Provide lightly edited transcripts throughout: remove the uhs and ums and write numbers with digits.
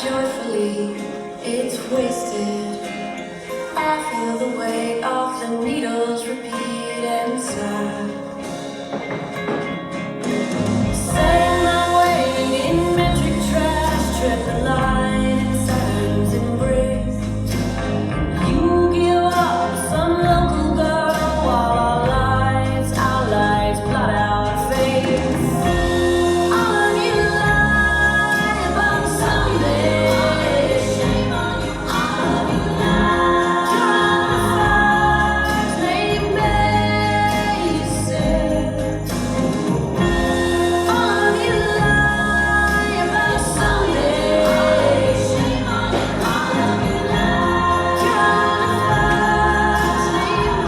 joyfully, it's wasted. I feel the weight of the needles repeat inside. Setting my way in metric trash, tread the line in Saturn's embrace. You give up some local girl while our lives blot our face. All of you lie about someday. Shame on you, all of you lie. You're on the first name basis. All of you lie about someday. Shame on you, all of you lie. You're on the first name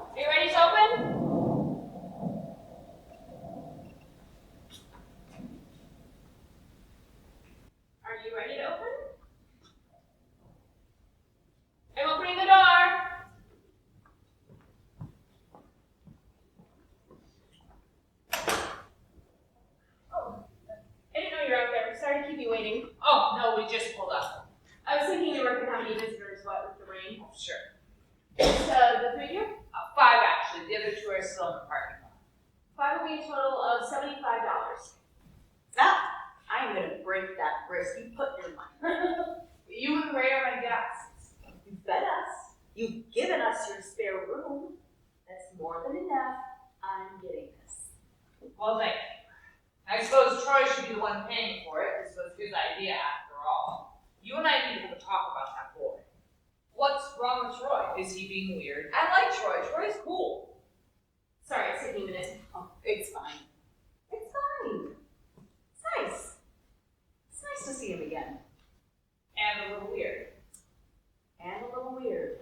Are you ready to open? Are you ready to open? I'm opening the door. Oh, I didn't know you were out there. Sorry to keep you waiting. Oh, no, we just pulled up. I was thinking you weren't going to have any visitors, what, with the rain. Oh, sure. It's the three of you? 5 actually. The other 2 are still in the parking lot. 5 will be a total of $75. I'm gonna break that wrist you put in mine. You and Ray are my guests. You fed us. You've given us your spare room. That's more than enough. I'm getting this. Well, thank you. I suppose Troy should be the one paying for it. This was his idea after all. You and I need to have a talk about that boy. What's wrong with Troy? Is he being weird? I like Troy. Troy's cool. Sorry, it's taking a minute. Oh, it's fine. It's fine. It's nice. It's nice to see him again. And a little weird. And a little weird.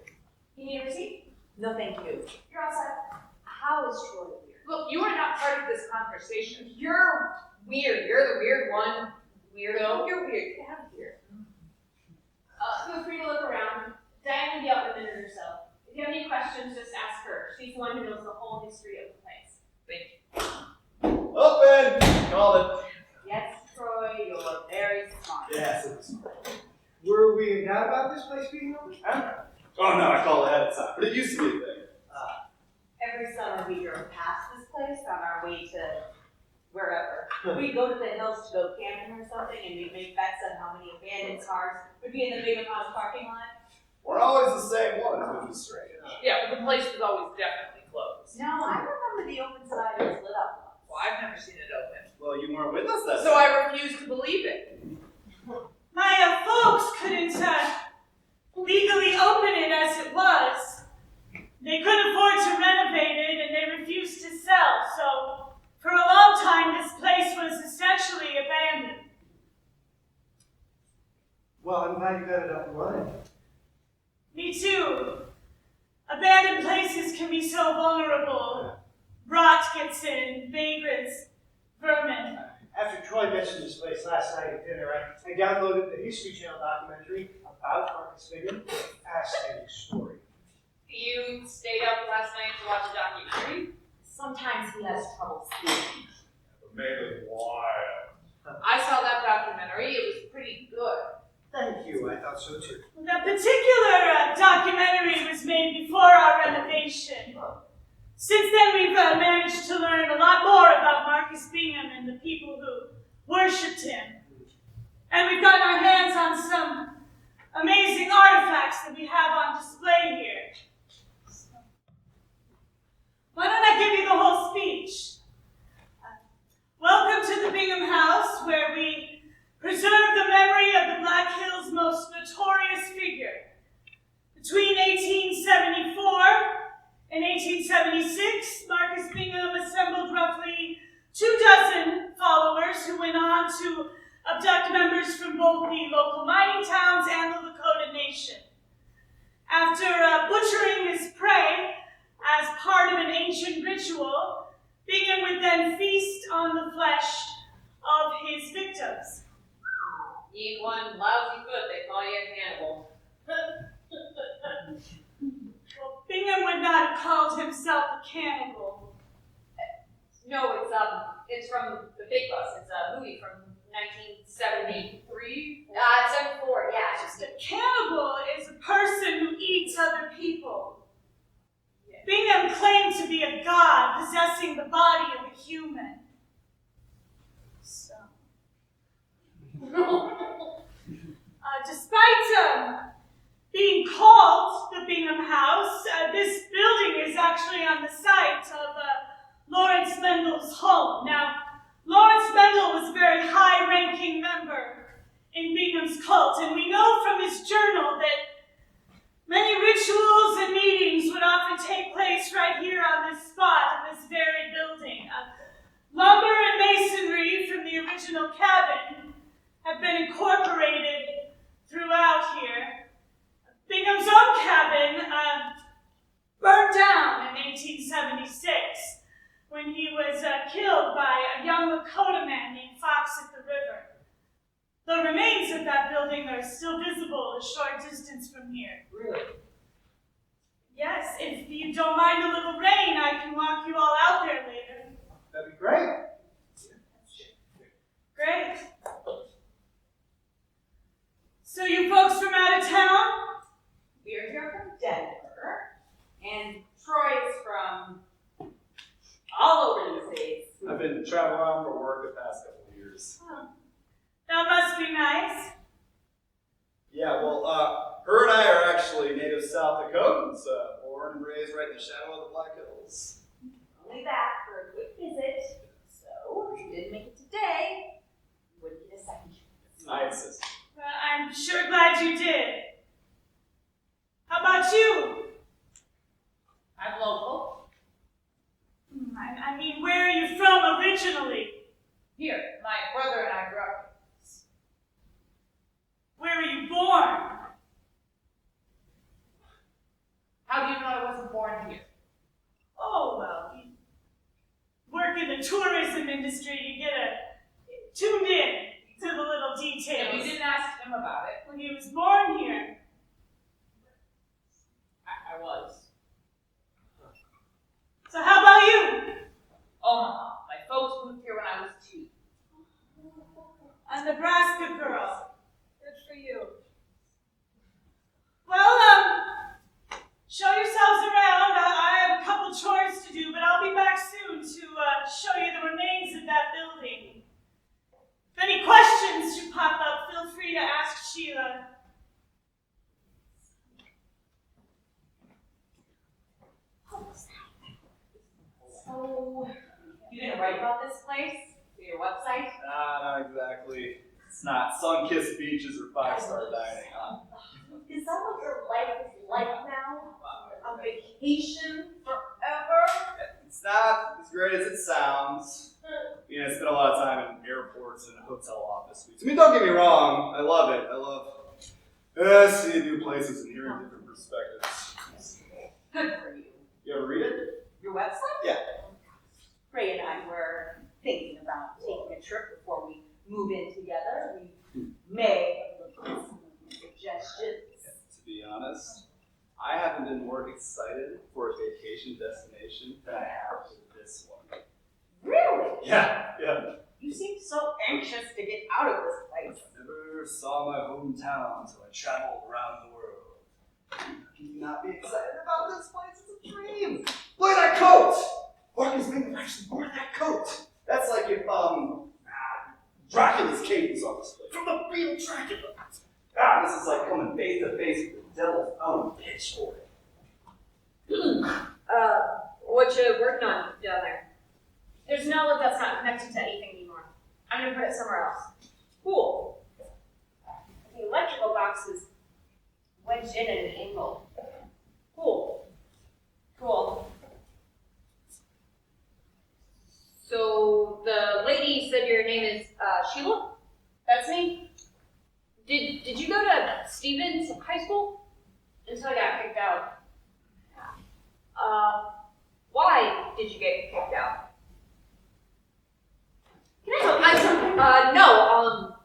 You need a receipt? No, thank you. You're all set. How is Troy weird? Look, you are not part of this conversation. You're weird. You're the weird one. Weirdo. You're weird. Get out of here. Feel free to look around. Diane will be out in a minute or so. If you have any questions, just ask her. She's the one who knows the whole history of the place. Thank you. Open! Called it. Yes, Troy, you're very smart. Yes, it was smart. Were we in doubt about this place being open? Huh? Oh no, I called ahead of time, but it used to be a thing. Every summer we drove past this place on our way to wherever. We'd go to the hills to go camping or something, and we'd make bets on how many abandoned cars would be in the Bingham House parking lot. We're always the same ones, which is strange. Yeah, but the place was always definitely closed. No, I remember the open side was lit up once. Well, I've never seen it open. Well, you weren't with us that So time. I refuse to believe it. My folks couldn't legally open it as it was. They couldn't afford to renovate it, and they refused to sell. So for a long time, this place was essentially abandoned. Well, I'm glad you got it up and running. Me too. Abandoned places can be so vulnerable. Rot gets in, vagrants, vermin. After Troy mentioned this place last night at dinner, I downloaded the History Channel documentary about Marcus Bingham. Fascinating story. You stayed up last night to watch a documentary? Sometimes he has trouble sleeping. Maybe wild. I saw that documentary. It was pretty good. Thank you, I thought so too. That particular documentary was made before our renovation. Since then, we've managed to learn a lot more about Marcus Bingham and the people who worshipped him. And we've gotten our hands on some amazing artifacts that we have on display here. Why don't I give you the whole speech? Welcome to the Bingham House, where we preserve the memory of the Black Hills' most notorious figure. Between 1874 and 1876, Marcus Bingham assembled roughly 24 followers who went on to abduct members from both the local mining towns and the ritual, Bingham would then feast on the flesh of his victims. Eat one lousy foot, they call you a cannibal. Well, Bingham would not have called himself a cannibal. No, it's from the Big Bus. It's a movie from 1973. 74, yeah. Just a cannibal is a person who eats other people. Bingham claimed to be a god possessing the body of a human. So, despite being called the Bingham House, this building is actually on the site of Lawrence Mendel's home. Now, Lawrence Mendel was a very high-ranking member in Bingham's cult, and we know from his journal that many rituals and meetings would often take place right here on this spot, in this very building. Lumber and masonry from the original cabin have been incorporated throughout here. Bingham's own cabin burned down in 1876 when he was killed by a young Dakota man named Fox at the river. The remains of that building are still visible a short distance from here. Really? Yes, if you don't mind a little rain, I can walk you all out there later. That'd be great. Great. So you folks from out of town? We're here from Denver, and Troy is from all over the States. I've been traveling around for work the past couple of years. Oh, that must be nice. Yeah, well, her and I are actually native South Dakotans, born and raised right in the shadow of the Black Hills. Only back for a quick visit, so if you didn't make it today, you wouldn't get a second chance. I insist. Well, I'm sure glad you did. How about you? I'm local. I mean, where are you from originally? Here, my brother and I grew up. Where were you born? How do you know I wasn't born here? Oh, well, you work in the tourism industry, you get tuned in to the little And details. we didn't ask him about it. When he was born here. I was. So how about you? Omaha. My folks moved here when I was 2. A Nebraska girl. Good for you. Well, show yourselves around. I have a couple chores to do, but I'll be back soon to show you the remains of that building. If any questions should pop up, feel free to ask Sheila. So, you gonna write about this place for your website? Nah, not exactly. It's not sun-kissed beaches or five-star dining, huh? Is that what your life is like now? A vacation forever? It's not as great as it sounds. I spend a lot of time in airports and hotel office suites. I mean, don't get me wrong, I love it. I love seeing new places and hearing different perspectives. Good for you. You ever read it? Your website? Yeah. Ray and I were thinking about taking a trip before we move in together. We may have looked at some suggestions. To be honest, I haven't been more excited for a vacation destination than I have for this one. Really? Yeah. You seem so anxious to get out of this place. I never saw my hometown until I traveled around the world. Can you not be excited about this place? It's a dream. Look at that coat! Marcus Bingham actually wore that coat. That's like if Dracula's cape was on display. From the real Dracula. This is like coming face to face with the devil's own pitchfork. What you working on down there? There's an outlet that's not connected to anything anymore. I'm gonna put it somewhere else. Cool. The electrical box is wedged in at an angle. Cool. So the lady said your name is Sheila? That's me. Did you go to Stevens High School? Until I got kicked out. did you get kicked out? Can I help you with something? No,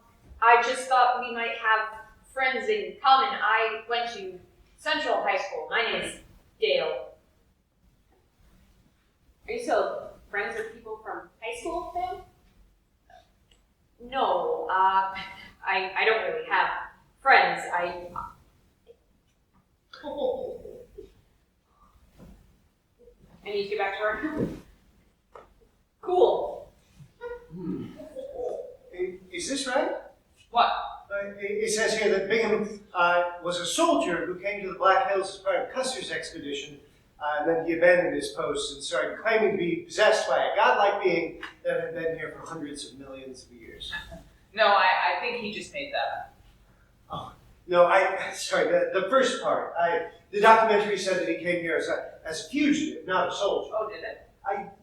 I just thought we might have friends in common. I went to Central High School. My name is Dale. Are you still friends with people from high school then? No, I don't really have friends. I need to get back to work. Cool. Is this right? What? It says here that Bingham was a soldier who came to the Black Hills as part of Custer's expedition, and then he abandoned his post and started claiming to be possessed by a godlike being that had been here for hundreds of millions of years. No, I think he just made that up. No, sorry, the first part. The documentary said that he came here as a fugitive, not a soldier. Oh, did it?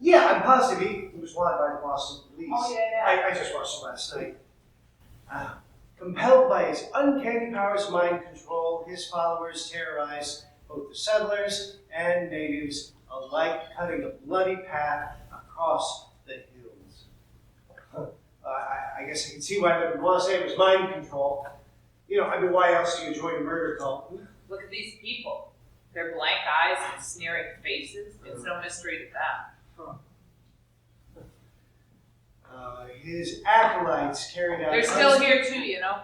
Yeah, I'm positive he was wanted by the Boston police. Oh, yeah. I just watched it last night. Compelled by his uncanny powers of mind control, his followers terrorized both the settlers and natives alike, cutting a bloody path across the hills. I guess I can see why they would want to say it was mind control. You know, I mean, why else do you join a murder cult? Look at these people. Their blank eyes and sneering faces. It's no mystery to them. His acolytes carried out... They're still here too, you know.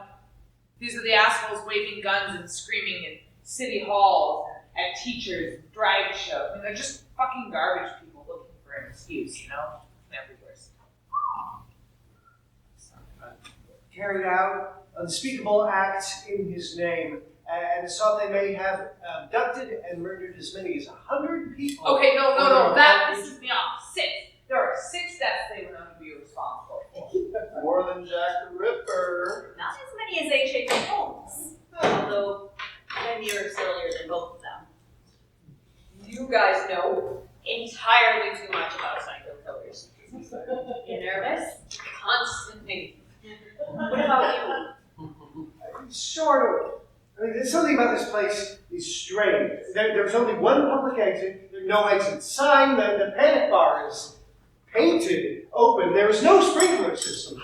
These are the assholes waving guns and screaming in city halls, at teachers, drag shows. I mean, they're just fucking garbage people looking for an excuse, you know? Everywhere. Carried out unspeakable acts in his name, and it's thought they may have abducted and murdered as many as 100 people. Okay, no. That pisses me off. 6. There are 6 deaths they were known to be responsible for. More than Jack the Ripper. Not as many as H.H. Holmes, although 10 years earlier than both of them. You guys know entirely too much about psycho killers. You nervous? Constantly. What about you? Sort of. I mean, there's something about this place is strange. There's only one public exit. There's no exit sign. The panic bar is painted open. There is no sprinkler system.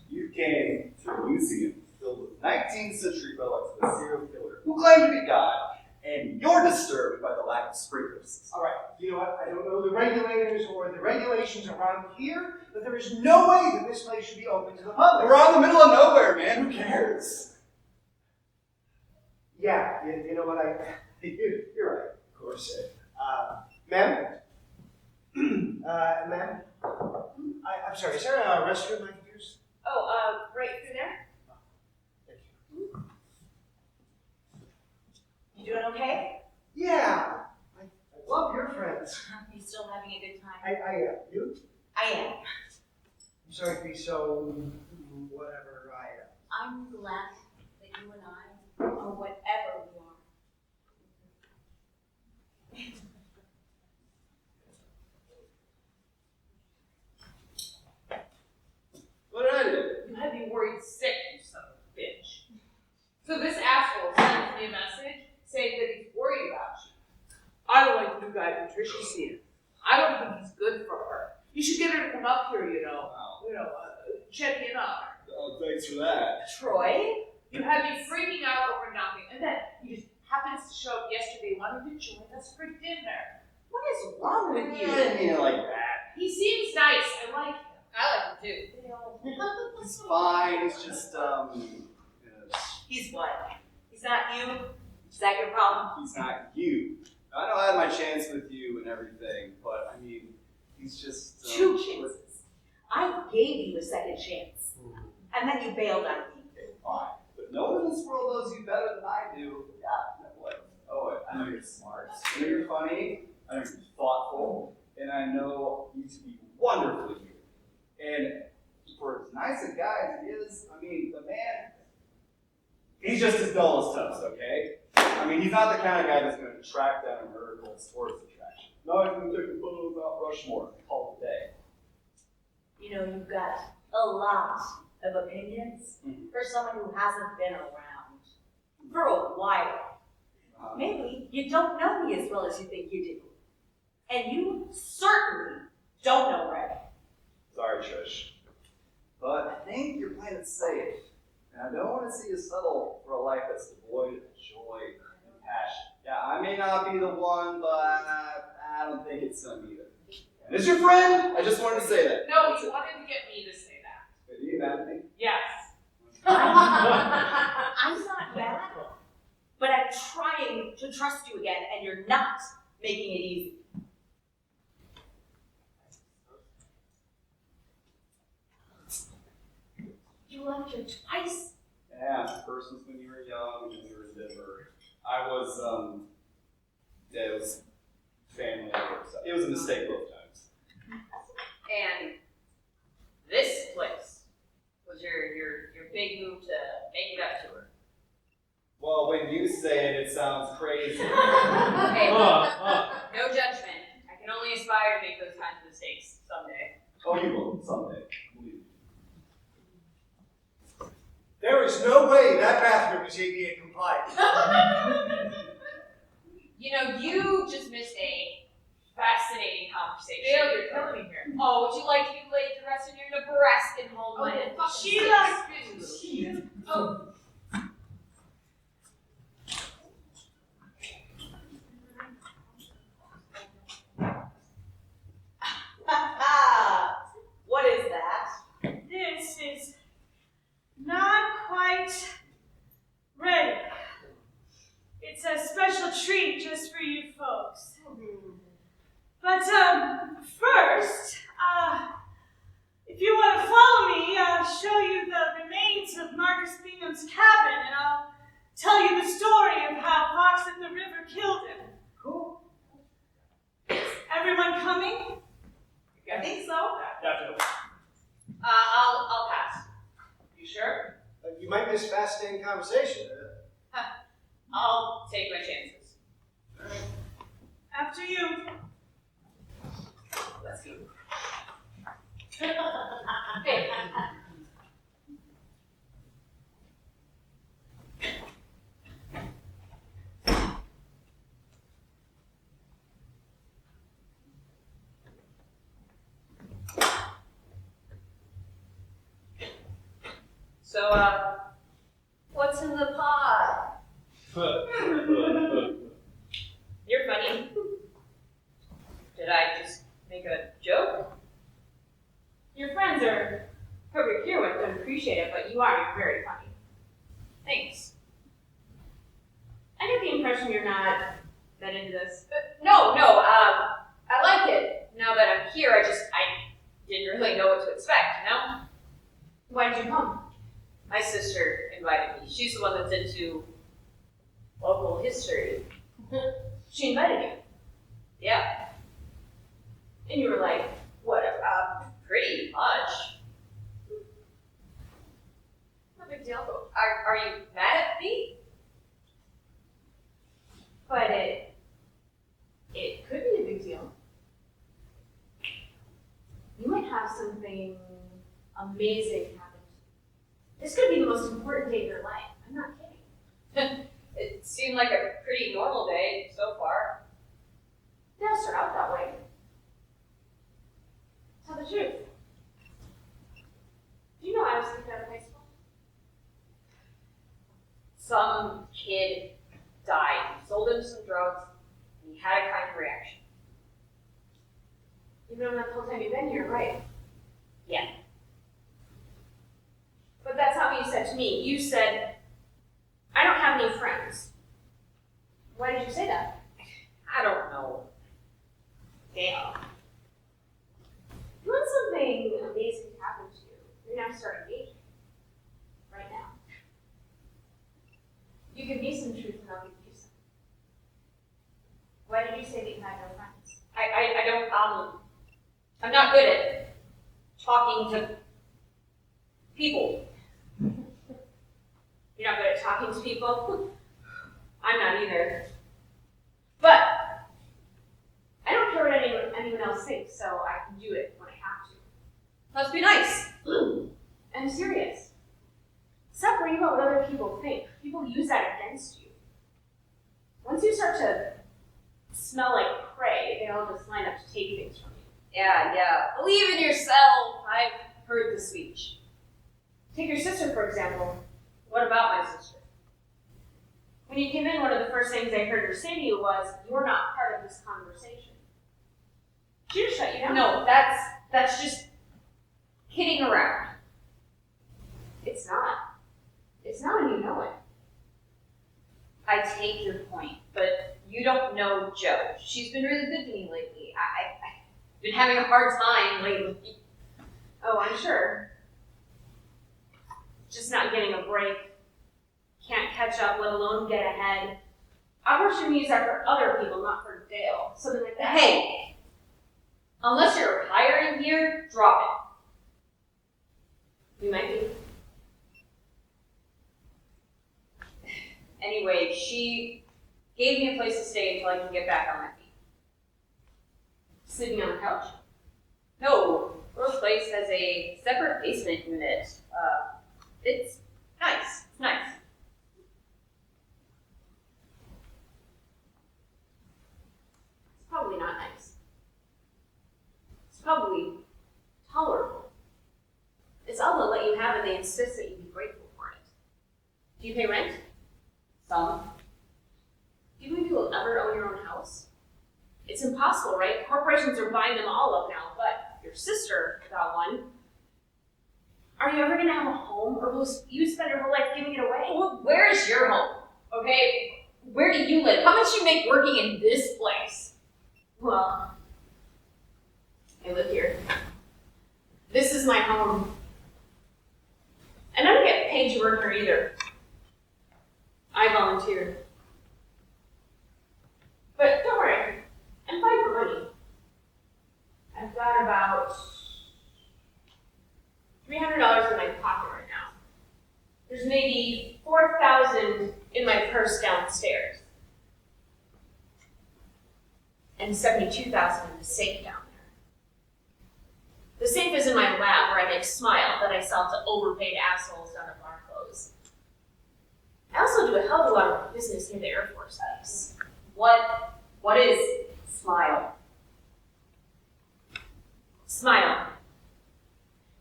You came to a museum filled with 19th century relics of a serial killer who claimed to be God, and you're disturbed by the lack of sprinkler system. All right, you know what? I don't know the regulators or the regulations around here, but there is no way that this place should be open to the public. We're out in the middle of nowhere, man. Who cares? Yeah, you know what? You're right, of course. Ma'am? Ma'am? I'm sorry, is there a restroom I can use? Oh, right through there? Thank you. You doing okay? Yeah, I love your friends. You still having a good time? I am. You? I am. I'm sorry to be so whatever I am. I'm glad that you and I are whatever we are. What did I do? You had me worried sick, you son of a bitch. So this asshole sends me a message saying that he's worried about you. I don't like the new guy Patricia's seeing. I don't think he's good for her. You should get her to come up here, check in on her. Oh, thanks for that. Troy? You had me freaking out over nothing, and then he just happens to show up yesterday wanting to join us for dinner. What is wrong with I you? didn't mean it like that. He seems nice. I like him. I like him too. He's fine. He's just, He's what? He's not you? Is that your problem? he's not you. I know I had my chance with you and everything, but I mean, he's just. 2 chances. I gave you a second chance. And then you bailed on me. Fine. But no one in this world knows you better than I do. Yeah. What? Oh, I know you're smart. I know you're funny. I know you're thoughtful. And I know you to be wonderfully weird. And for as nice a guy as he is, I mean, the man, he's just as dull as toast, okay? I mean, he's not the kind of guy that's going to track down a murder cult's tourist attraction. No, he's going to take a photo of Mount Rushmore and call it a day. You know, you've got a lot of opinions for someone who hasn't been around for a while. Maybe you don't know me as well as you think you do. And you certainly don't know Ray. Sorry, Trish. But I think you're playing it safe. And I don't want to see you settle for a life that's devoid of joy and passion. Yeah, I may not be the one, but I don't think it's him either. And as your friend, I just wanted to say that. No, you wanted to get me to say that. Are you mad at me? Yes. I'm not bad, but I'm trying to trust you again, and you're not making it easy. You left her twice. Yeah, first was when you were young, and then you were in Denver. I was, yeah, it was family. It was a mistake both times. And this place was your big move to make it up to her. Well, when you say it, it sounds crazy. Hey, no judgment. I can only aspire to make those kinds of mistakes someday. Oh, you will, someday. Believe me. There is no way that bathroom is ADA compliant. You know, you just missed a fascinating conversation. Dale, you're killing me here. Oh, would you like to be laid to rest in your Nebraskan homeland? Sheila! Oh. What is that? This is not quite ready. It's a special treat just for you folks. But first, if you want to follow me, I'll show you the remains of Marcus Bingham's cabin, and I'll tell you the story of how Fox at the River killed him. Cool. Everyone coming? I think so. Definitely. I'll pass. You sure? You might miss fascinating conversation. I'll take my chances. After you. Let's go. Hey. So, what's in the pod? You're funny. Did I just make a joke? Your friends are whoever you're here with don't appreciate it, but you are very funny. Thanks. I get the impression you're not that into this. No, I like it. Now that I'm here, I didn't really know what to expect, you know? Why did you come? My sister invited me. She's the one that's into local history. She invited you, Yeah, and you were like, whatever. pretty much. No big deal. Are you mad at me? But it could be a big deal. You might have something amazing happen. This could be the most important day of your life. I'm not kidding. It seemed like a pretty normal day so far. They all start out that way. Tell the truth. Do you know I was kicked out of high school? Some kid died. You sold him some drugs, and he had a kind of reaction. You've known that the whole time you've been here, right? Yeah. But that's not what you said to me. You said, I don't have any friends. Why did you say that? I don't know. Damn. You want something amazing to happen to you, you're gonna have to start engaging. Right now. You give me some truth and I'll give you some. Why did you say that you had no friends? I don't, I'm not good at talking to people. You're not good at talking to people? I'm not either. But I don't care what anyone else thinks, so I can do it when I have to. Must be nice. I'm serious. Stop worrying about what other people think. People use that against you. Once you start to smell like prey, they all just line up to take things from you. Yeah. Believe in yourself. I've heard the speech. Take your sister, for example. What about my sister? When you came in, one of the first things I heard her say to you was, "You're not part of this conversation." She just shut you down. No, that's just kidding around. It's not. It's not when you know it. I take your point, but you don't know Jo. She's been really good to me lately. I've been having a hard time lately. Oh, I'm sure. Just not getting a break. Can't catch up, let alone get ahead. Opportunities are for other people, not for Dale. Something like that. Hey, unless you're hiring here, drop We might be. it. Anyway, she gave me a place to stay until I can get back on my feet. Sleeping on the couch. No, Rose Place has a separate basement unit. It's nice. It's nice. It's probably not nice. It's probably tolerable. It's all they'll let you have and they insist that you be grateful for it. Do you pay rent? Some. Do you believe you will ever own your own house? It's impossible, right? Corporations are buying them all up now, but your sister got one. Are you ever going to have a home, or will you spend your whole life giving it away? Well, where is your home? Okay, where do you live? How much do you make working in this place? Well, I live here. This is my home. And I don't get paid to work here either. I volunteer. But don't worry, I'm fine for money. I've got about $300 in my pocket right now. There's maybe $4,000 in my purse downstairs. And $72,000 in the safe down there. The safe is in my lab where I make Smile that I sell to overpaid assholes down at bar clothes. I also do a hell of a lot of business near the Air Force Base. What is Smile? Smile.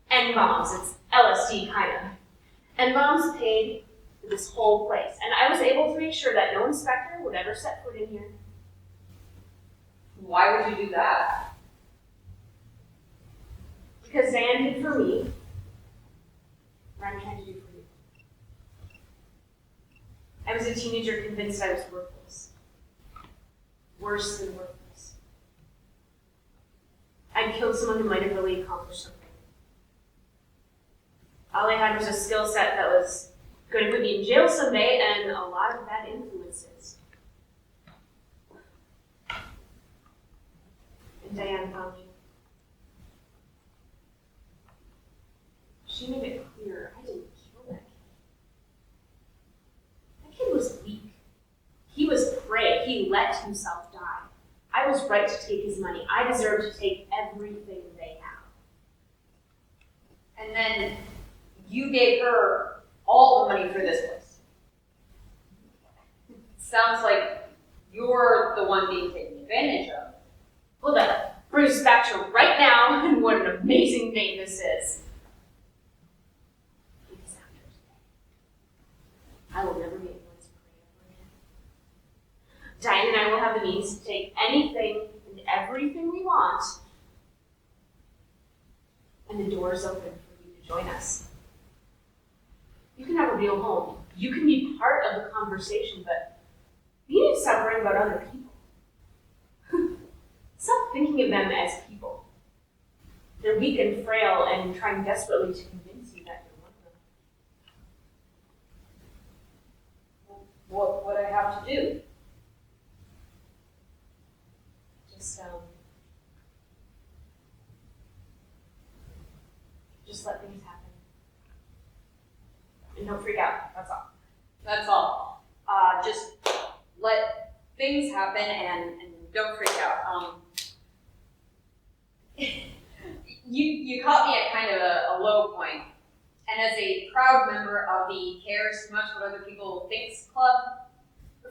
N-bombs, it's LSD kinda. N-bombs paid for this whole place, and I was able to make sure that no inspector would ever set foot in here. Why would you do that? Because Diane did for me what I'm trying to do for you. I was a teenager convinced I was worthless. Worse than worthless. I'd killed someone who might have really accomplished something. All I had was a skill set that was going to put me in jail someday and a lot of bad influences. And Diane found me. She made it clear I didn't kill that kid. That kid was weak. He was prey. He let himself die. I was right to take his money. I deserved to take everything they have. And then you gave her all the money for this place. Sounds like you're the one being taken advantage of. Well, that brings us back to right now and what an amazing day this is. Because after today, I will never be anyone's prey ever again. Diane and I will have the means to take anything and everything we want, and the door is open for you to join us. You can have a real home. You can be part of the conversation, but you need to stop worrying about other people. Stop thinking of them as people. They're weak and frail and trying desperately to convince you that you're one of them. What would I have to do? Just let things happen. And don't freak out, that's all. That's all. Just let things happen and don't freak out. You caught me at kind of a low point. And as a proud member of the Cares Too Much What Other People Thinks Club,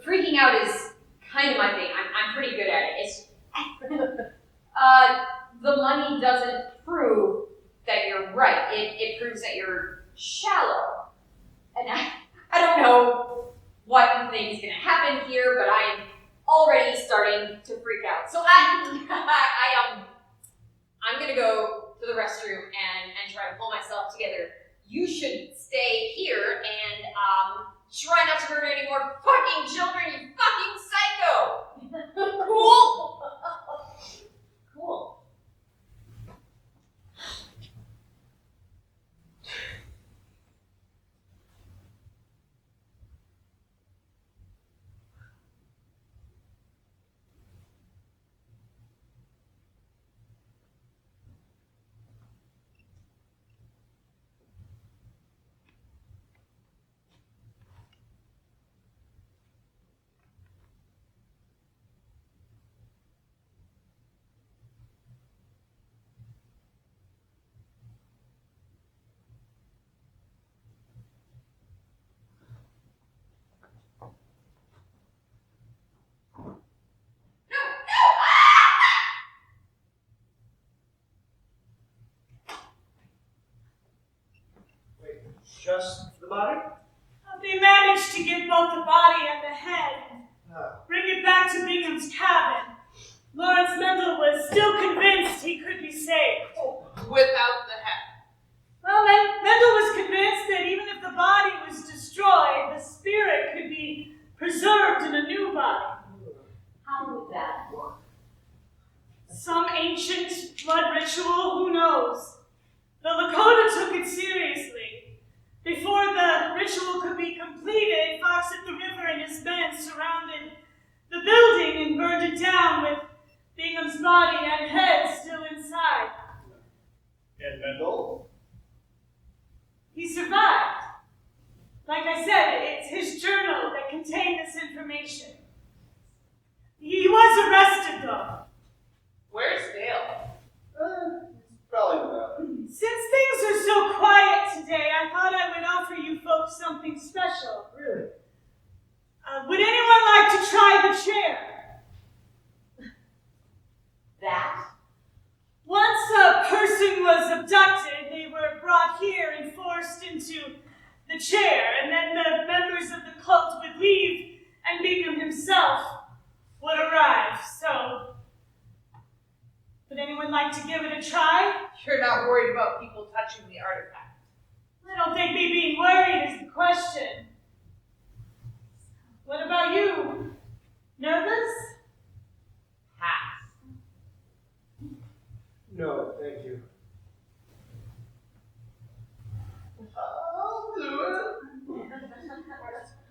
freaking out is kind of my thing. I'm pretty good at it. It's money doesn't prove that you're right. It proves that you're shallow. And I don't know what you think is going to happen here, but I am already starting to freak out. So I'm going to go to the restroom and try to pull myself together. You should stay here and try not to murder any more fucking children, you fucking psycho! Cool? Cool. Just the body? They managed to get both the body and the head, bring it back to Bingham's cabin. Lawrence Mendel was still convinced he could be saved. Without the head. Well, Mendel was convinced that even if the body was destroyed, the spirit could be preserved in a new body. How would that work? Some ancient blood ritual, who knows? The Dakota took it seriously. Before the ritual could be completed, Fox at the River and his men surrounded the building and burned it down with Bingham's body and head still inside. And Mendel? He survived. Like I said, it's his journal that contained this information. He was arrested, though. Where's Dale? Probably in the bathroom. Since things are so quiet today, I thought I would offer you folks something special. Really? Would anyone like to try the chair? That? Once a person was abducted, they were brought here and forced into the chair, and then the members of the cult would leave, and Bingham himself would arrive. So, would anyone like to give it a try? You're not worried about people touching the artifact. I don't think me being worried is the question. What about you? Nervous? Pass. No, thank you. I'll do it.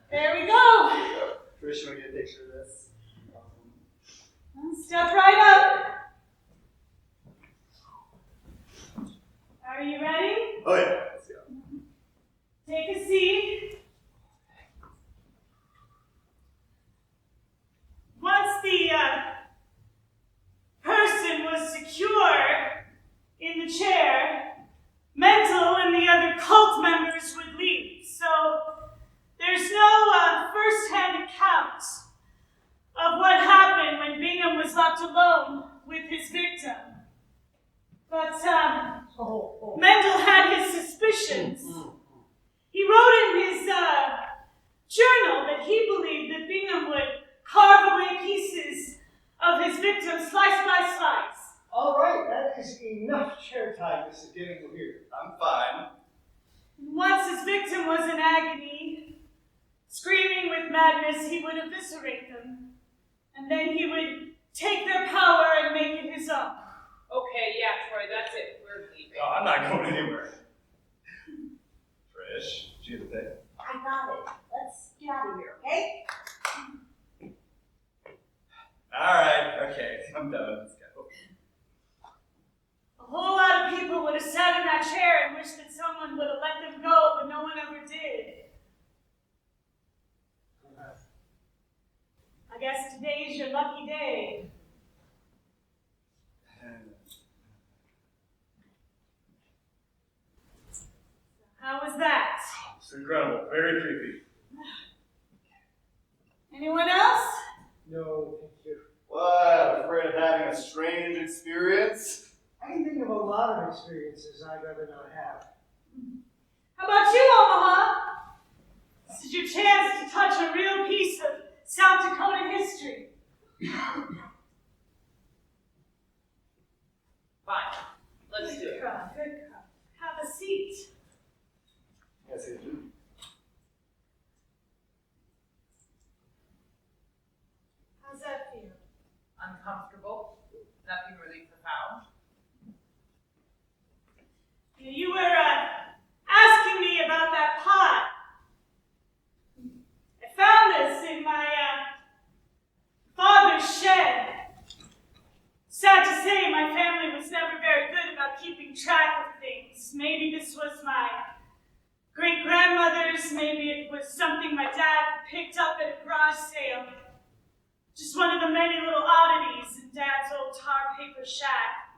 There we go. Trish, want to get a picture of this? Step right up. Are you ready? Oh yeah, let's go. Take a seat. Once the person was secure in the chair, Mental and the other cult members would leave. So there's no first-hand account of what happened when Bingham was left alone with his victim. But Mendel had his suspicions. He wrote in his journal that he believed that Bingham would carve away pieces of his victim slice by slice. All right, that is enough chair time. This is getting weird. I'm fine. Once his victim was in agony, screaming with madness, he would eviscerate them. And then he would take their power and make it his own. Okay, yeah, Troy, that's it. We're leaving. No, I'm not going anywhere. Trish, do you have a thing? I got it. Let's get out of here, okay? Alright, okay, I'm done. Let's go. A whole lot of people would have sat in that chair and wished that someone would have let them go, but no one ever did. I guess today's your lucky day. How was that? It's incredible. Very creepy. Anyone else? No, thank you. What? Afraid of having a strange experience? Anything experiences I'd rather not have. How about you, Omaha? This is your chance to touch a real piece of South Dakota history. Fine. Let's do it. Good girl, good girl. Have a seat. Yes, I do. How's that feel? Uncomfortable. Nothing really profound. You were asking me about that pot. I found this in my father's shed. Sad to say, my family was never very good about keeping track of things. Maybe this was my great-grandmother's, maybe it was something my dad picked up at a garage sale. Just one of the many little oddities in Dad's old tar paper shack.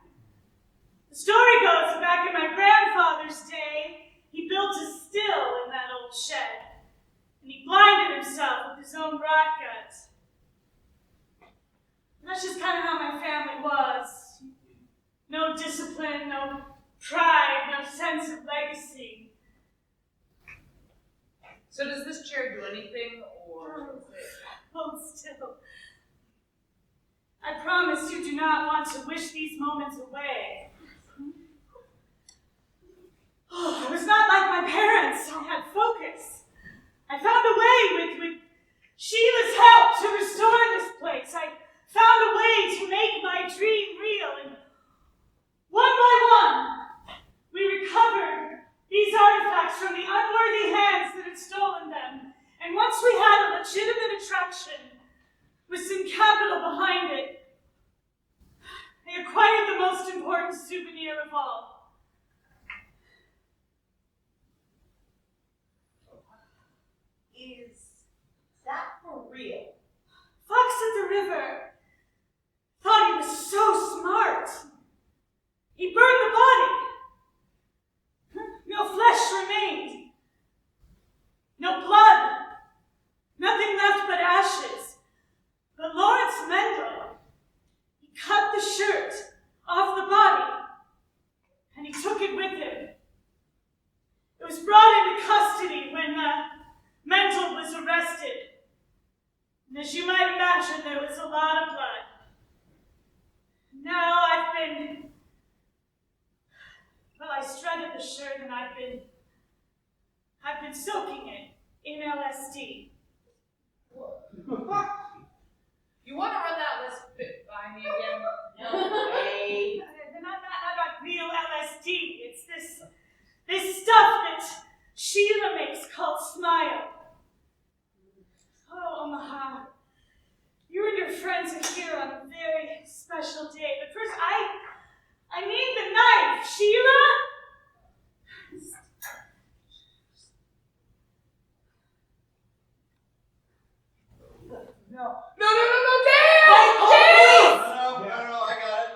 The story goes, back in my grandfather's day, he built a still in that old shed, and he blinded himself with his own rot gut. And that's just kind of how my family was. No discipline, no pride, no sense of legacy. So does this chair do anything, or? Hold still. I promise you do not want to wish these moments away. Oh, I was not like my parents. I had focus. I found a way with Sheila's help to restore this place. I found a way to make my dream real. And one by one, we recovered these artifacts from the unworthy hands that had stolen them. And once we had a legitimate attraction with some capital behind it, I acquired the most important souvenir of all. Is that for real? Fox at the river thought he was so smart. He burned the body. No flesh remained. No blood. Nothing left but ashes. But Lawrence Mendel, he cut the shirt off the body and he took it with him. It was brought into custody when Mendel was arrested. And as you might imagine, there was a lot of blood. Now I strutted the shirt and I've been soaking it in LSD. You want to run that list by me again? No way. Not about real LSD. It's this stuff that Sheila makes called Smile. Oh, Omaha. You and your friends are here on a very special day. But first, I need the knife. Sheila? No, damn! No, I got it.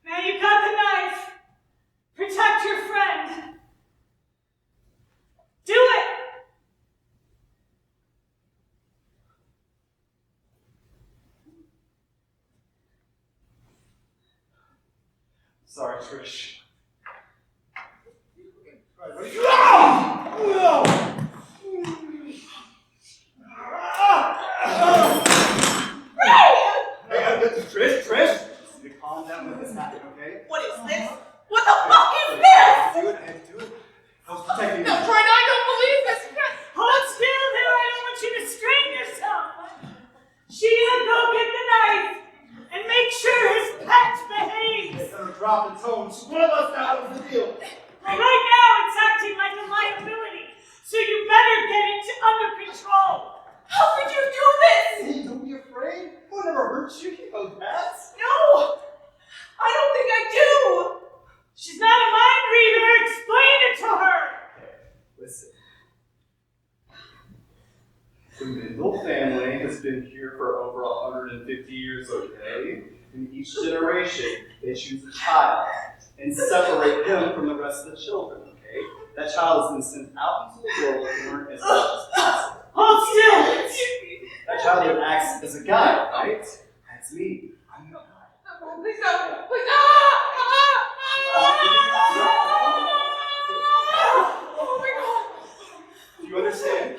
Now you got the knife. Protect your friend. Do it! Sorry, Trish. Trish! Just need to calm down when this happened, okay? What is this? What the fuck is this? Do it. I was protecting you. No, Troy, I don't believe this. Hold still there. I don't want you to strain yourself. Sheila, go get the knife and make sure his pet behaves. Instead of dropping tones, one of us now is the deal. Right now, it's acting like a liability, so you better get it under control. How could you do this? Hey, don't be afraid. Who never hurt you? You know that. No! I don't think I do! She's not a mind reader. Explain it to her. Listen. The Mendel family has been here for over 150 years, okay? In each generation, they choose a child and separate him from the rest of the children, okay? That child is then sent out into the world to learn as much as possible. Hold still. That child then acts as a guide, right? That's me. I'm the guide. Please don't! Please! Oh my god! Do you understand?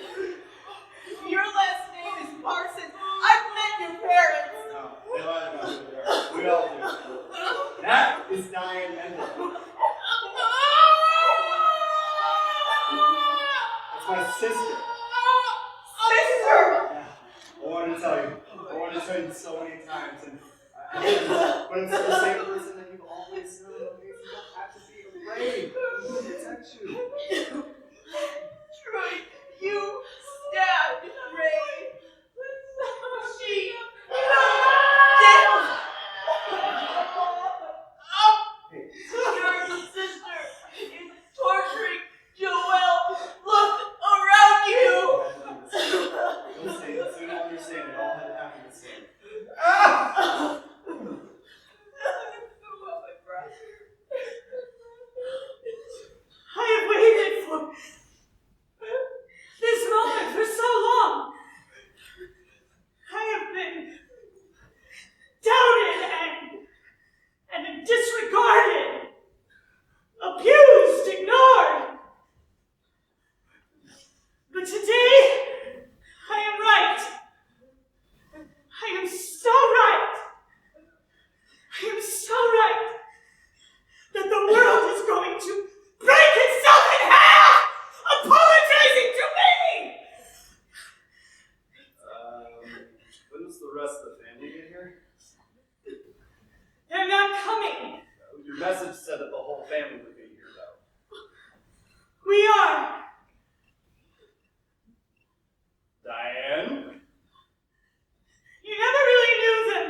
Your last name is Parsons. I've met your parents. No, we all do. That is Diane Mendel. That's my sister. Sister! Yeah. I wanted to tell you so many times, and but it's the same person that you've always known. Okay, so you don't have to be afraid. I'm going to protect you. Troy, you stabbed Ray. She Your sister is torturing Joelle. Look around you. You'll see it. Soon you'll understand. It all had happened the same. I have waited for this moment for so long. I have been doubted and disregarded, abused, ignored. But today, I am right. I am so right. I am so right that the world is going to break itself in half, apologizing to me. When does the rest of the family get here? They're not coming. Your message said that the whole family would be here, though. We are. Diane? You never really knew them.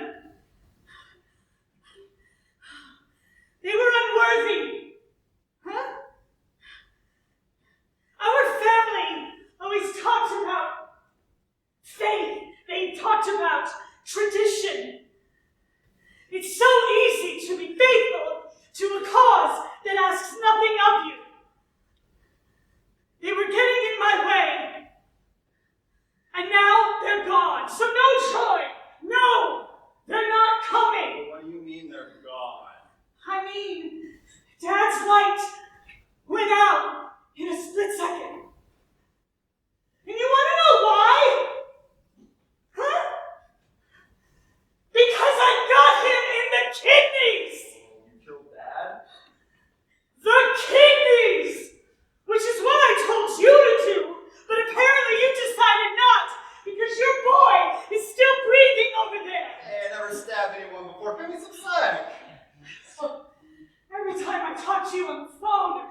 They were unworthy. Huh? Our family always talked about faith. They talked about tradition. It's so easy to be faithful to a cause that asks nothing of you. They were getting in my way. And now they're gone. So no joy. No, they're not coming. What do you mean they're gone? I mean, Dad's light went out in a split second. And you want to know why? Huh? Because I got him in the kidneys! You killed Dad? The kidneys! Which is what I told you to do, but apparently you decided not, because your boy is still breathing over there. Hey, I never stabbed anyone before. Give me some slack. Every time I talked to you on the phone,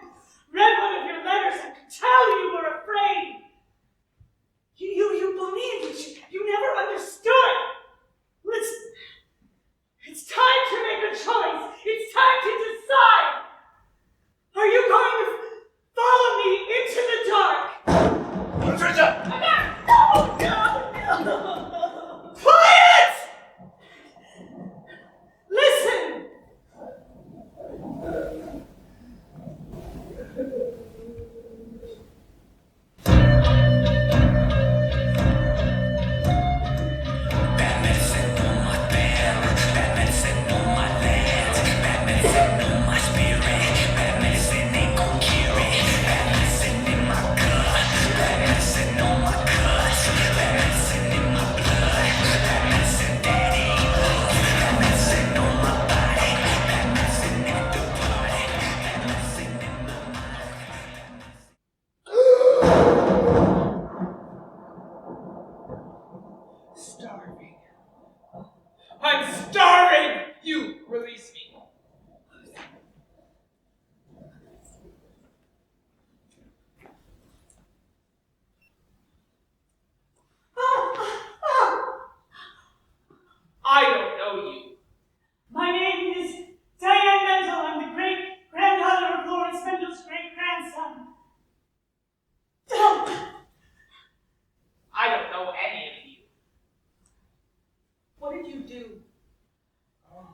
read one of your letters, I could tell you were afraid. You believed it. You never understood. It's time to make a choice. It's time to decide. Are you going to follow me into the dark? Patricia! No! Quiet! Listen! Starving. I'm starving! You release me. I don't know you. My name is Diane Mendel. I'm the great-granddaughter of Lawrence Mendel's great-grandson. I don't know any of you. What did you do?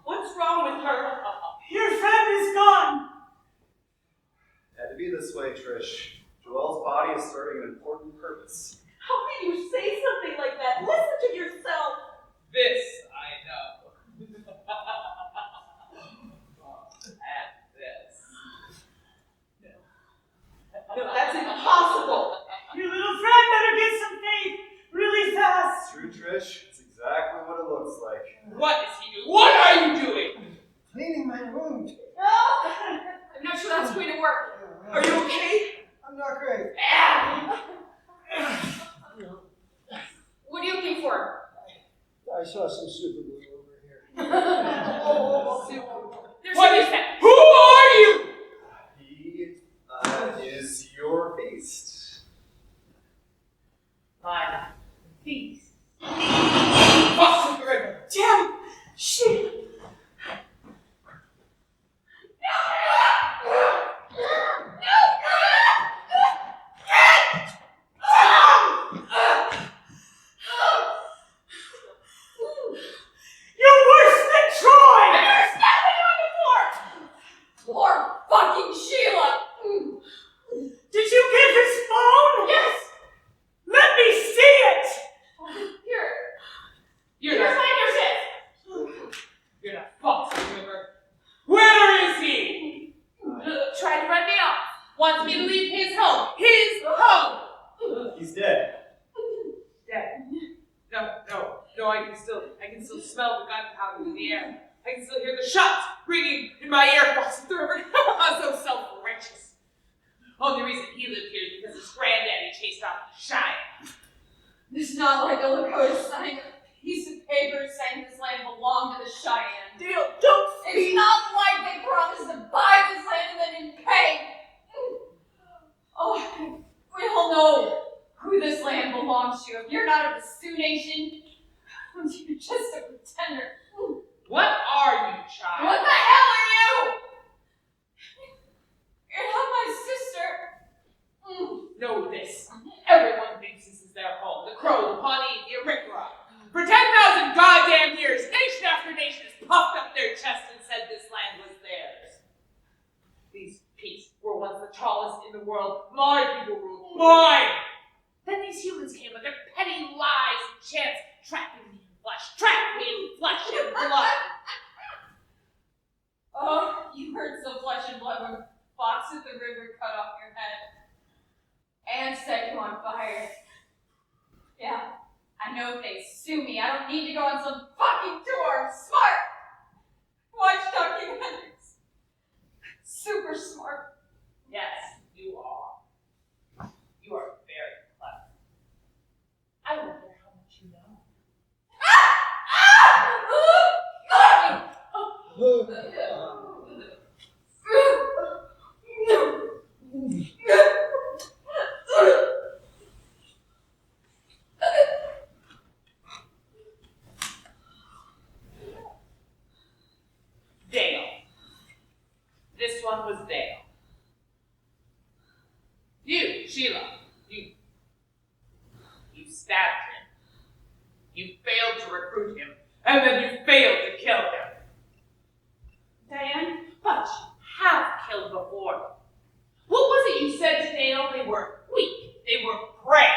What's wrong with her? Your friend is gone. Had to be this way, Trish. Joelle's body is serving an important purpose. How can you say something like that? Listen to yourself. This I know. like. What is he doing? What are you doing? Cleaning my wound. I'm not sure that's going to work. Are you okay? I'm not great. What are you looking for? I saw some super glue over here. What is that? Who are you? He is your feast. My feast. Fox of the river. Damn! She. You're worse than Troy! I never stabbed anyone before! Poor fucking Sheila! Did you get his phone? Yes! Let me see it! Here. You're Here's not. my nurses! You're not Fox of the river. Where is he? Tried to run me off. Wants me to leave his home. His home. He's dead. Dead. No, I can still smell the gunpowder in the air. I can still hear the shots ringing in my ear. Fox of the river. So self-righteous. Only reason he lived here is because his granddaddy chased off the Shanan. It's not like a Dakota sign a piece of paper saying this land belonged to the Cheyenne. Don't It's not like they promised to buy this land and then didn't pay. Oh, we all know who this land belongs to. If you're not of the Sioux Nation, you're just a pretender. What are you, child? What the hell are you? You're not my sister. Know this. Everyone thinks this is their home. The Crow, the Pawnee, the Arikara. For 10,000 goddamn years, nation after nation has puffed up their chest and said this land was theirs. These peaks were once the tallest in the world. My people ruled. Mine! Then these humans came with their petty lies and chants, trapping me in flesh and blood. Oh, you heard some flesh and blood when Fox at the river cut off your head and set you on fire. Yeah, I know if they sue me, I don't need to go on some fucking tour. I'm smart. Watch documentaries. Super smart. Yes, you are. You are very clever. I wonder how much you know. Dale. This one was Dale. You, Sheila, you stabbed him. You failed to recruit him, and then you failed to kill him. Diane? But you have killed before. What was it you said to Dale? They were weak. They were prey.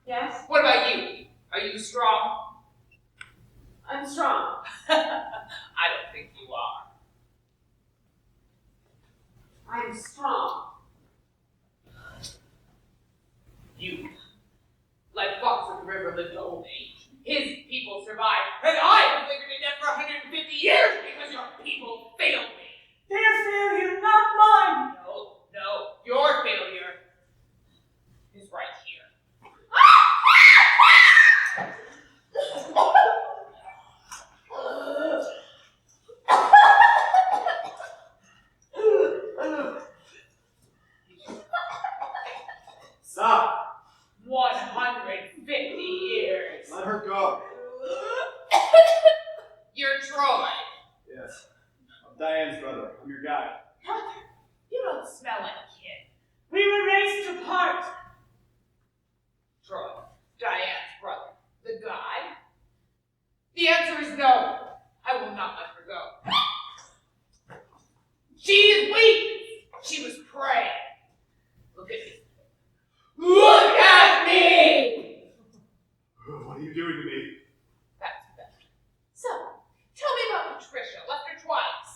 Yes? What about you? Are you strong? I'm strong. I don't think you are. I'm strong. You, like Fox of the River, lived to old age. His people survived, and I have lingered in death for 150 years because your people failed me. Their failure, not mine. No, your failure is right here. Stop! 150 years. Let her go. You're Troy. Yes. I'm Diane's brother. I'm your guy. You don't smell like a kid. We were raised apart. Troy, Diane's brother. The guy? The answer is no. I will not let her go. She is weak. She was prey. Look at me. Look at me! What are you doing to me? That's better. So, tell me about Patricia. Left her twice.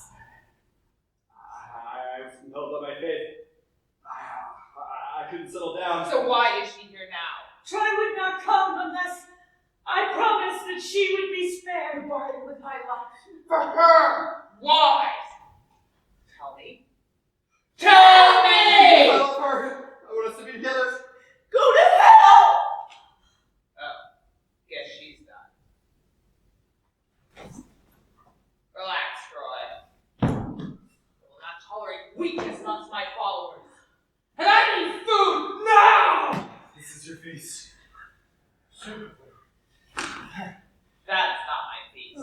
bargain with my life for her. Why? Tell me. Tell me! I love her. I want us to be together. Go to hell! Oh, guess she's done. Relax, Troy. I will not tolerate weakness amongst my followers. And I need food now! This is your feast. That's not my feast. You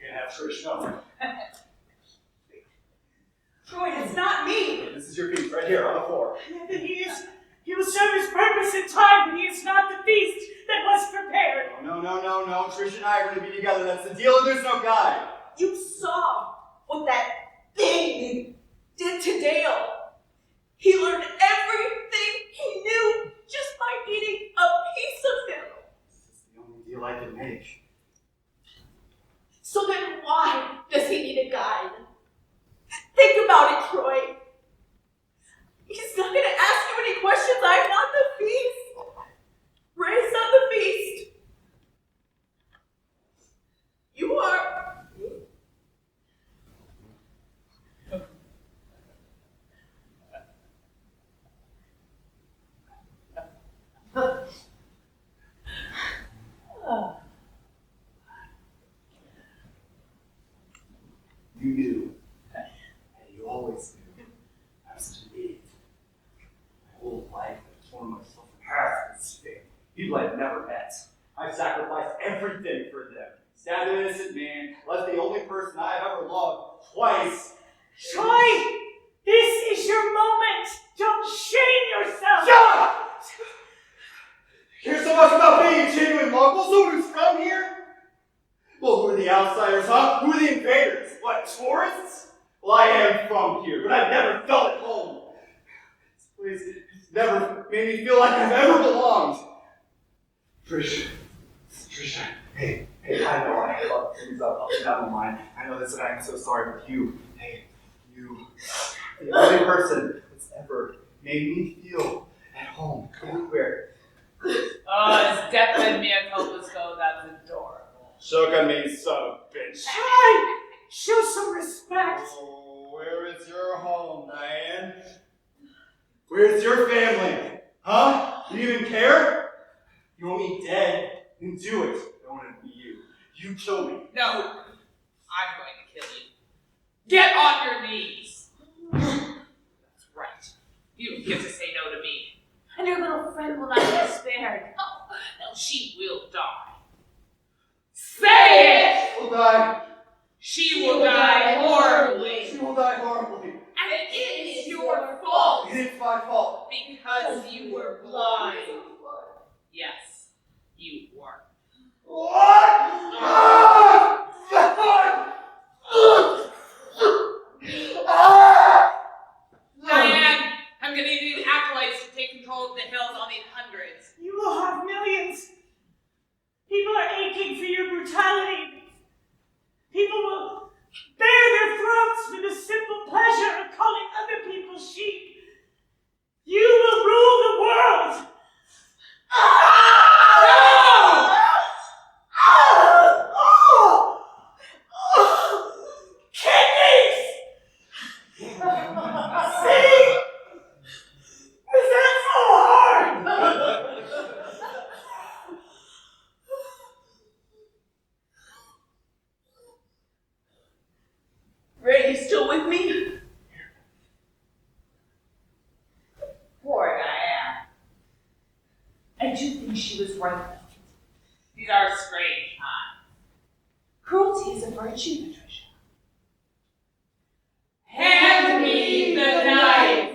can have Trish, no. Troy, it's not me. This is your feast right here on the floor. He will serve his purpose in time, but he is not the feast that was prepared. No. Trish and I are going to be together. That's the deal, and there's no guy. You saw what that thing did to Dale. He learned everything he knew just by eating a piece of him. This is the only deal I can make. So then why does he need a guide? Think about it, Troy. He's not going to ask you any questions. I'm not the feast. Ray's not the feast. You are. You knew. And you always knew. I was such an idiot. My whole life I've torn myself in half for this thing. People I've never met. I've sacrificed everything for them. Stabbed an innocent man, left the only person I've ever loved twice. Troy, this is your moment. Don't shame yourself. Shut up! You care so much about being a genuine local, someone who's from here? Well, who are the outsiders, huh? Who are the invaders? What, tourists? Well, I am from here, but I've never felt at home. This place has never made me feel like I've ever belonged. Trisha, hey, I know I fucked things up and down the line. I know this and I'm so sorry, but you, the only person that's ever made me feel at home anywhere. Oh, as definitely me a Colasco, that's adorable. Shook on me, son of a bitch. Troy, show some respect. Oh, where is your home, Diane? Where's your family? Huh? You even care? You want me dead? Then do it. I don't want it to be you. You kill me. No, I'm going to kill you. Get on your knees. That's right. You don't get to say no to me. And your little friend will not be spared. Oh, no, she will die. Say it! She will die. She will die horribly. She will die horribly. And it is your fault. It is my fault. Because you were blind. Yes, you were. What? Diane, I'm going to need acolytes to take control of the hills on these hundreds. You will have millions. People are aching for your brutality. People will bare their throats for the simple pleasure of calling other people sheep. You will rule the world. Kidneys! See? Is that so hard? Ray, you still with me? Poor Diane. I do think she was right, though. These are strange times. Cruelty is a virtue, Patricia. Hand me the knife!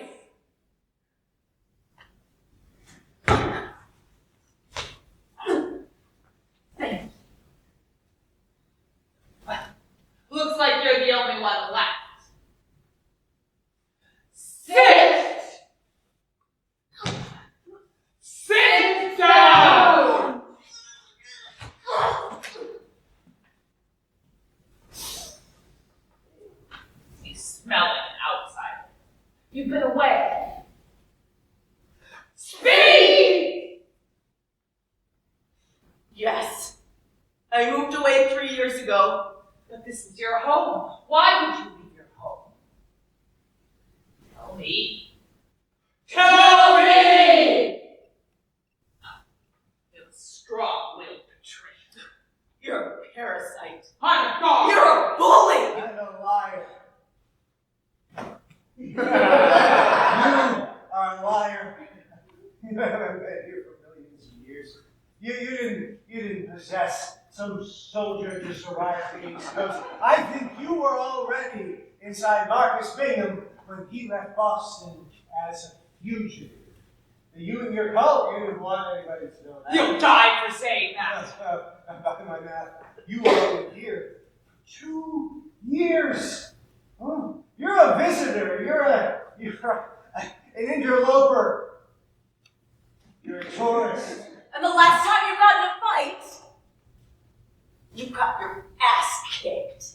Thank you. Well, looks like you're the only one left. Sit! Sit down! You smell like an outsider. You've been away. Speak! Yes. I moved away away 3 years ago. But this is your home. Why would you leave your home? Tell me. Tell me! It was strong-willed betrayal. You're a parasite. I'm a dog. You're a bully! And a liar. You are a liar. You haven't been here for millions of years. You didn't possess some soldier to survive the East Coast. I think you were already inside Marcus Bingham when he left Boston as a fugitive. You and your cult, you didn't want anybody to know that. You'll die for saying that. By my math, you were only here for 2 years. Oh, you're a visitor. You're an interloper. You're a tourist. And the last time you got in a fight, you got your ass kicked.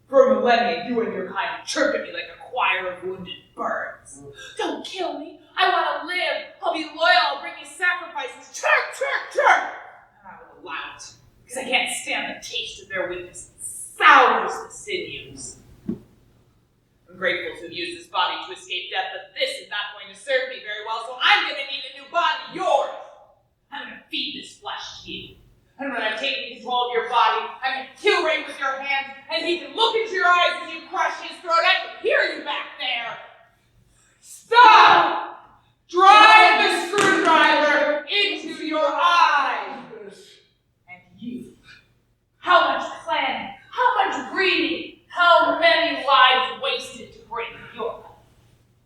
For millennia, you and your kind chirped at me like a choir of wounded birds. Don't kill me. I want to live. I'll be loyal. I'll bring you sacrifices. Chirp, chirp, chirp. And I will allow it. Because I can't stand the taste of their weakness. It sours the sinews. I'm grateful to have used this body to escape death, but this is not going to serve me very well, so I'm going to need a new body, yours. I'm going to feed this flesh to you. And when I've taken control of your body, I'm going to kill Ray with your hands, and he can look into your eyes as you crush his throat. I can hear you back there. Stop! Drive the screwdriver into your eyes. And you, how much planning, how much breeding, how many lives wasted to bring your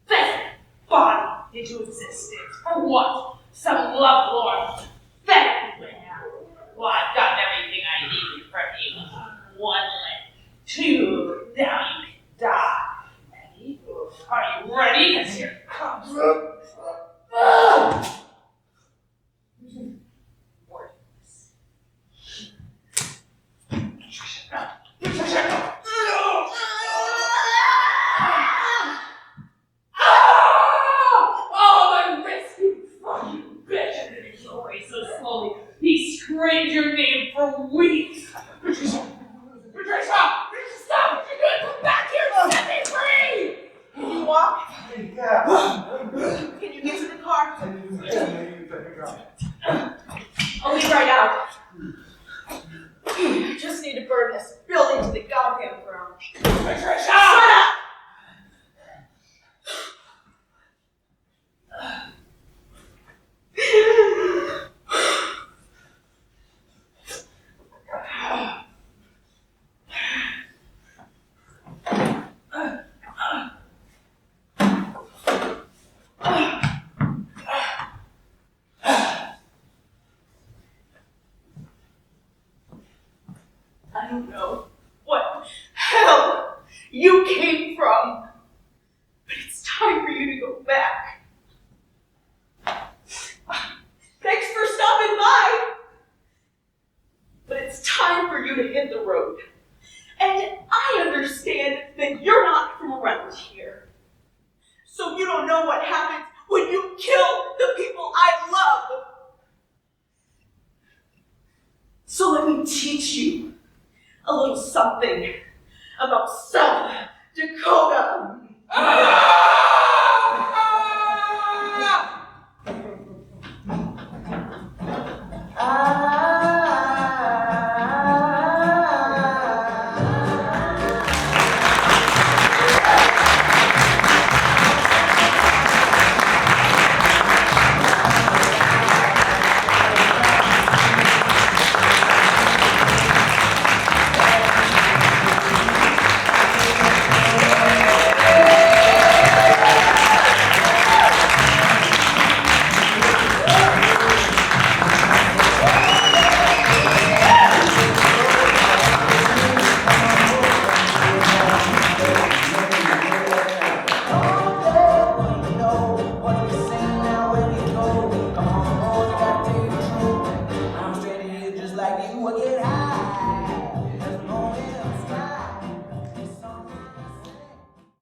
pathetic body into existence? For what? Some lovelorn, pathetic man. Well, I've got everything I needed from you. 1 leg, 2, now you can die. Ready? Are you ready? Because here it comes. Worthless. Oh, my wrist, you fucking bitch! I didn't kill Ray so slowly. He screamed your name for weeks. Patricia! Patricia! Stop what you're doing! Come back here! Set me free! Can you walk? Yeah. Can you get to the car? You better drive. I'll leave right out. I just need to burn this building to the goddamn ground. Patricia! Shut up! I don't know what hell you came from, but it's time for you to go back. Thanks for stopping by, but it's time for you to hit the road. And I understand that you're not from around here, so you don't know what happens when you kill the people I love. So let me teach you a little something about South Dakota. Get high.